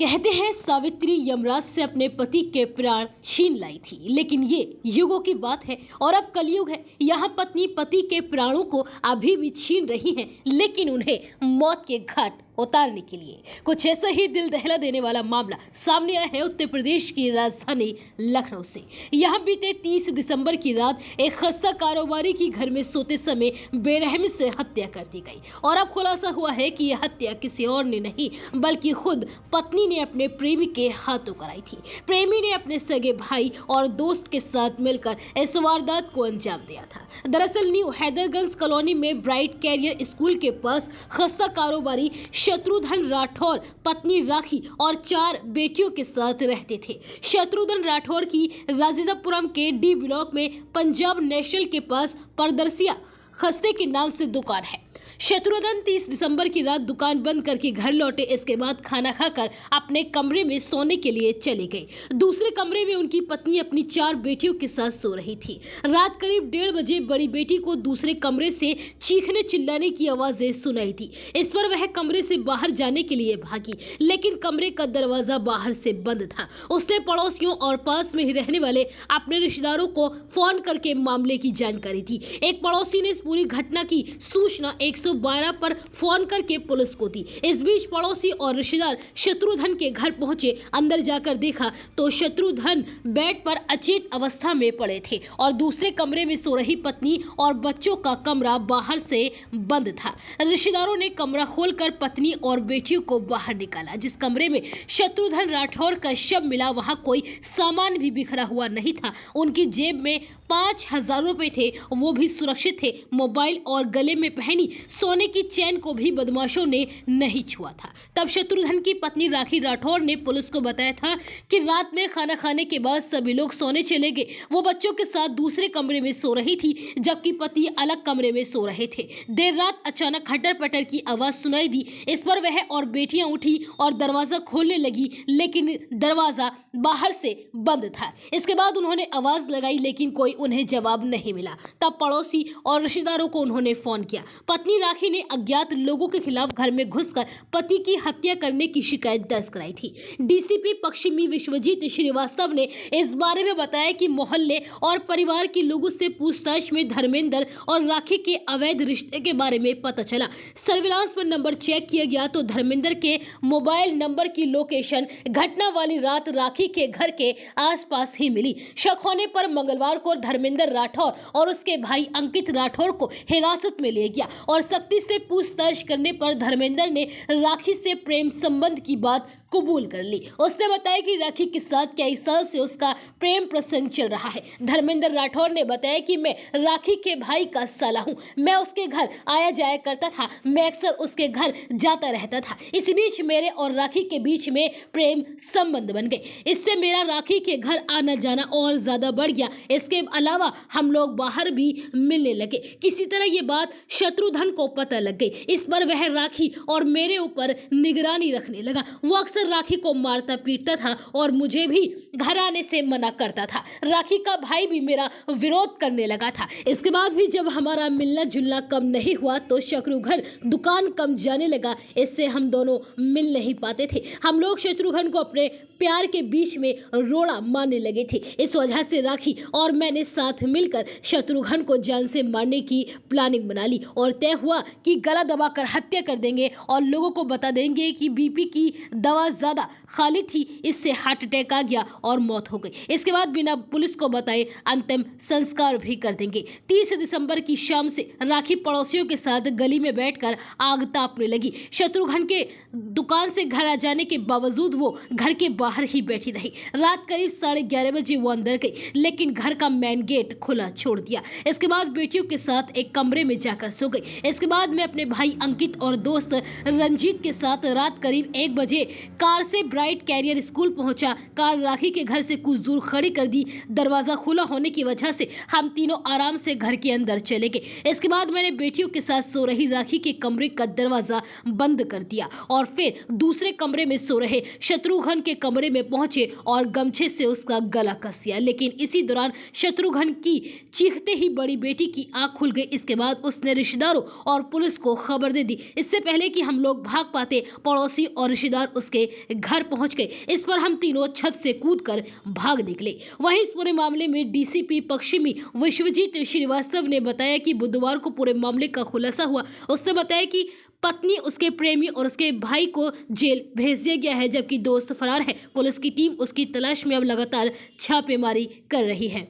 कहते हैं सावित्री यमराज से अपने पति के प्राण छीन लाई थी, लेकिन ये युगों की बात है और अब कलयुग है। यहाँ पत्नी पति के प्राणों को अभी भी छीन रही है, लेकिन उन्हें मौत के घाट उतारने के लिए कुछ ऐसा ही दिल दहला देने वाला मामला सामने आया है उत्तर प्रदेश की राजधानी लखनऊ से। यहाँ बीते 30 दिसंबर की रात एक खस्ता कारोबारी की घर में सोते समय बेरहमी से हत्या कर दी गई और अब खुलासा हुआ है कि यह हत्या किसी और ने नहीं बल्कि खुद पत्नी ने अपने प्रेमी के हाथों कराई थी। प्रेमी ने अपने सगे भाई और दोस्त के साथ मिलकर इस वारदात को अंजाम दिया था। दरअसल न्यू हैदरगंज कॉलोनी में ब्राइट कैरियर स्कूल के पास खस्ता कारोबारी शत्रुघ्न राठौर पत्नी राखी और 4 बेटियों के साथ रहते थे। शत्रुघ्न राठौर की राजीजापुरम के डी ब्लॉक में पंजाब नेशनल के पास परदर्शिया खस्ते के नाम से दुकान है। शत्रुघ्न 30 दिसंबर की रात दुकान बंद करके घर लौटे। इसके बाद खाना खाकर अपने कमरे में सोने के लिए चले गए। दूसरे कमरे में उनकी पत्नी अपनी 4 बेटियों के साथ सो रही थी। रात करीब 1:30 बजे बड़ी बेटी को दूसरे कमरे से चीखने चिल्लाने की आवाजें सुनाई थी। इस पर वह कमरे से बाहर जाने के लिए भागी, लेकिन कमरे का दरवाजा बाहर से बंद था। उसने पड़ोसियों और पास में ही रहने वाले अपने रिश्तेदारों को फोन करके मामले की जानकारी दी। एक पड़ोसी ने इस पूरी घटना की सूचना 112 पर फोन करके पुलिस को दी। इस बीच पड़ोसी और रिश्तेदार शत्रुघ्न के घर पहुंचे। अंदर जाकर देखा तो शत्रुघ्न बेड पर अचेत अवस्था में पड़े थे और दूसरे कमरे में सो रही पत्नी और बच्चों का कमरा बाहर से बंद था। रिश्तेदारों ने कमरा खोलकर पत्नी और बेटियों को बाहर निकाला। जिस कमरे में शत्रुघ्न राठौर का शव मिला वहां कोई सामान भी बिखरा हुआ नहीं था। उनकी जेब में 5,000 रुपए थे, वो भी सुरक्षित थे। मोबाइल और गले में पहनी सोने की चैन को भी बदमाशों ने नहीं छुआ था। तब शत्रुघ्न की पत्नी राखी राठौर ने पुलिस को बताया था कि रात में खाना खाने के बाद सभी लोग सोने चले गए। वो बच्चों के साथ दूसरे कमरे में सो रही थी, जबकि पति अलग कमरे में सो रहे थे। देर रात अचानक खटर पटर की आवाज सुनाई दी। इस पर वह और बेटियां उठी और दरवाजा खोलने लगी, लेकिन दरवाजा बाहर से बंद था। इसके बाद उन्होंने आवाज लगाई, लेकिन कोई उन्हें जवाब नहीं मिला। तब पड़ोसी और रिश्तेदारों को उन्होंने फोन किया। पत्नी राखी ने अज्ञात लोगों के खिलाफ घर में घुसकर पति की हत्या करने की शिकायत दर्ज कराई थी। डीसीपी पश्चिमी विश्वजीत श्रीवास्तव ने इस बारे में बताया कि मोहल्ले और परिवार के लोगों से पूछताछ में धर्मेंद्र और राखी के अवैध रिश्ते के बारे में पता चला। सर्विलांस पर नंबर चेक किया गया तो धर्मेंद्र के मोबाइल नंबर की लोकेशन घटना वाली रात राखी के घर के आसपास ही मिली। शक होने पर मंगलवार को धर्मेंद्र राठौर और उसके भाई अंकित राठौर को हिरासत में लिया गया और सख्ती से पूछताछ करने पर धर्मेंद्र ने राखी से प्रेम संबंध की बात कबूल कर ली। उसने बताया कि राखी के साथ कई साल से उसका प्रेम प्रसंग चल रहा है। धर्मेंद्र राठौर ने बताया कि मैं राखी के भाई का साला हूं। मैं उसके घर आया जाया करता था। मैं अक्सर उसके घर जाता रहता था। इसी बीच मेरे और राखी के बीच में प्रेम संबंध बन गए। इससे मेरा राखी के घर आना जाना और ज्यादा बढ़ गया। इसके अलावा हम लोग बाहर भी मिलने लगे। किसी तरह ये बात शत्रुघ्न को पता लग गई। इस पर वह राखी और मेरे ऊपर निगरानी रखने लगा। वो अक्सर राखी को मारता पीटता था और मुझे भी घर आने से मना करता था। राखी का भाई भी मेरा विरोध करने लगा था। इसके बाद भी जब हमारा मिलना जुलना कम नहीं हुआ तो शत्रुघ्न दुकान कम जाने लगा। इससे हम दोनों मिल नहीं पाते थे। हम लोग शत्रुघ्न को अपने प्यार के बीच में रोड़ा मारने लगे थे। इस वजह से राखी और मैंने साथ मिलकर शत्रुघ्न को जान से मारने की प्लानिंग बना ली और तय हुआ कि गला दबाकर हत्या कर देंगे और लोगों को बता देंगे कि बीपी की दवा ज्यादा खाली थी, इससे हार्ट अटैक आ गया और मौत हो गई। इसके बाद बिना पुलिस को बताए अंतिम संस्कार भी कर देंगे। 30 दिसंबर की शाम से राखी पड़ोसियों के साथ गली में बैठकर आग तापने लगी। शत्रुघ्न के दुकान से घर आ जाने के बावजूद वो घर के बाहर ही बैठी रही। रात करीब 11:30 बजे वो अंदर गई, लेकिन घर का मेन गेट खुला छोड़ दिया। इसके बाद बेटियों के साथ एक कमरे में जाकर सो गई। इसके बाद मैं अपने भाई अंकित और दोस्त रंजीत के साथ रात करीब 1 बजे कार से ब्राइट कैरियर स्कूल पहुंचा। कार राखी के घर से कुछ दूर खड़ी कर दी। दरवाजा खुला होने की वजह से हम तीनों आराम से घर के अंदर चले गए। इसके बाद मैंने बेटियों के साथ सो रही राखी के कमरे का दरवाजा बंद कर दिया और फिर दूसरे कमरे में सो रहे शत्रुघ्न के कमरे में पहुंचे और गमछे से उसका गला कस दिया। लेकिन इसी दौरान शत्रुघ्न की चीखते ही बड़ी बेटी की आंख खुल गई। इसके बाद उसने रिश्तेदारों और पुलिस को खबर दे दी। इससे पहले कि हम लोग भाग पाते, पड़ोसी और रिश्तेदार उसके घर पहुंच गए। इस पर हम तीनों छत से कूदकर भाग निकले। वहीं इस पूरे मामले में डीसीपी पश्चिमी विश्वजीत श्रीवास्तव ने बताया कि बुधवार को पूरे मामले का खुलासा हुआ। उसने बताया कि पत्नी, उसके प्रेमी और उसके भाई को जेल भेज दिया गया है, जबकि दोस्त फरार है। पुलिस की टीम उसकी तलाश में अब लगातार छापेमारी कर रही है।